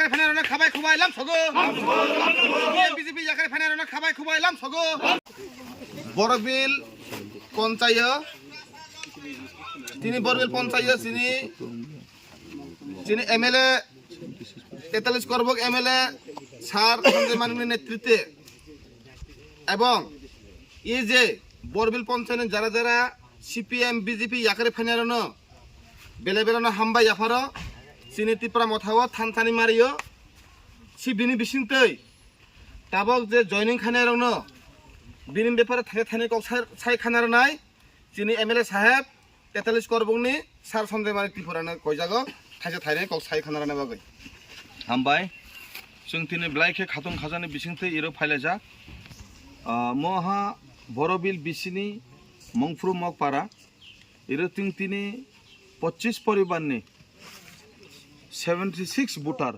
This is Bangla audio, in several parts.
ইয়াকারে ফানারনা খাবাই খুবাইলাম সগো বিজেপি ইয়াকারে ফানারনা খাবাই খুবাইলাম সগো বড়বিল পঞ্চায়েত তিনি বড়বিল পঞ্চায়েত তিনি এমএলএ 43 করবক এমএলএ স্যার সঞ্জয় মানিকের নেতৃত্বে এবং এই যে বড়বিল পঞ্চায়েত যারা যারা সিপিএম বিজেপি ইয়াকারে ফানারনা বেলে হামবাই ইয়াফার চিনি টিপ্রা মথাও থানথানি মারিও সি বিনি বিসিংতৈ তাবক যে জয়নিং খানারন বিনি ব্যাপারে থাকে থানি কক সাই খানার নাই চিনি এমএলএ সাহেব 43 করবংनि सार सन्जय मानिक टिपुरानो कयजागो थाइसे थाइनै কক साइ खानारानो बागै हामबाय जों तिनि ब्लाइखे खाथं खाजानि बिसिंथै इरो फाइलाजा महा बरबिल बिसिनि मंफ्रु मगपारा इरो तिं तिनि 25 परिबारनि 76 बुटार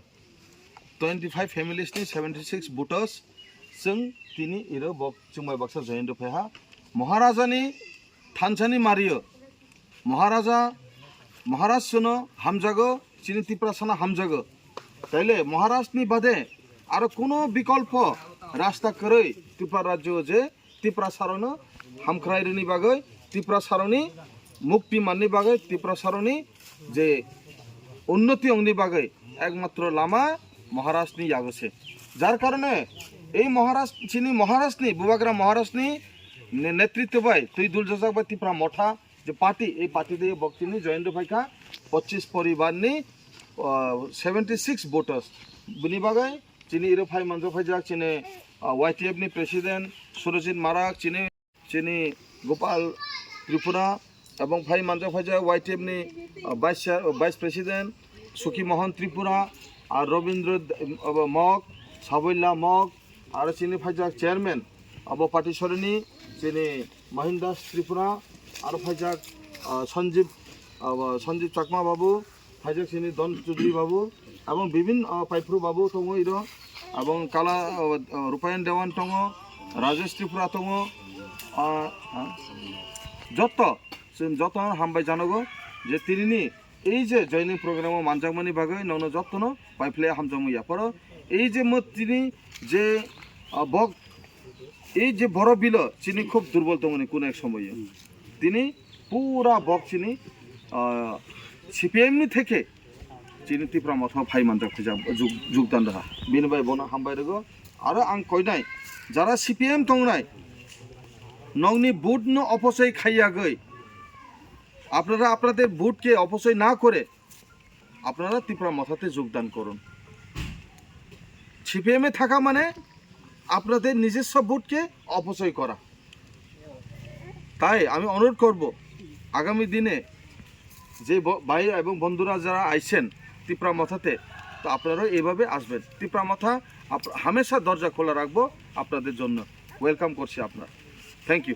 25 फैमिलीसनि 76 बुटार्स जों तिनि इरो बक जुमाय बक्सा जयेन्द्र फेहा महाराजानि थानसानि मारियो महाराज सुनो हामजागो चिनि तिप्रासाना हामजागो ताइले महाराजनि बादे आरो कोनो विकल्प रास्ता करै त्रिपुरा राज्य जे त्रिपुरा सारनो हामख्रायनि बागै त्रिपुरा सारनि मुक्ति माननि बागै त्रिपुरा सारनि जे उन्नति अंगनि बागै एकमात्र लामा महाराजनि यागोसे जार कारणे এই महाराजनि बुबाग्रा महाराजनि नेतृत्व बाय तुई दुलजाजाक बाय त्रिपुरा मठा যে পার্টি এই পার্টি দিয়ে বক্তিনি জয়েন্দ্র ভাইকা 25 পরিবারনি 76 ভোটার্স বিনি বাগাই চিনি ইরো ফাই মঞ্জো ফাইজাক চিনি ওয়াইটিএফ नि প্রেসিডেন্ট সুরজিৎ মারাক চিনি গোপাল ত্রিপুরা এবং ফাই মঞ্জো ফাইজাক ওয়াইটিএফ नि ভাইস প্রেসিডেন্ট সুখী মোহন ত্রিপুরা আর রবীন্দ্র মগ সাবৈলা মগ আর চিনি ফাইজাক চেয়ারম্যান अब पार्टी सरिनी चिनी महिन दास त्रिपुरा और फाइजाक सञ्जीव चाकमा बाबू फाइजाक चिनी धन चौधरी बाबू और विभिन्न पाइफ्रु बाबू दङ इरो और काला रूपायन देवान दङ राजेश त्रिपुरा दङ जत हामबाय जानांगौ जे तिनि এই যে জয়নিং প্রোগ্রামে মানজাকমানি বাগै नौनो जत्तनो पाइफ्ले हामजामु यापर এই যে তিনি যে বক এই যে বড় বিল চিনি খুব দুর্বল তমনি কোন এক সময়ে তিনি পুরা বক চিনি সিপিএম থেকে চিনি ত্রিপুরা মথা ফাই মানজাক যোগদাन রাহা বিনবাই বনা হামবাই রগো आरो आं कयनाय যারা সিপিএম তংনাय नौनि बुट न अपचय खाइयागै আপনারা আপনাদের বুটকে অপচয় না করে আপনারা ত্রিপুরা মথাতে যোগদান করুন সিপিএমে থাকা মানে আপনাদের নিজস্ব ভোটকে অপচয় করা তাই আমি অনুরোধ করব আগামী দিনে যে ভাই এবং বন্ধুরা যারা আইছেন ত্রিপুরা মথাতে তো আপনারাও এইভাবে আসবেন ত্রিপুরা মথা হামেশা দরজা খোলা রাখবো আপনাদের জন্য ওয়েলকাম করছি আপনারা থ্যাংক ইউ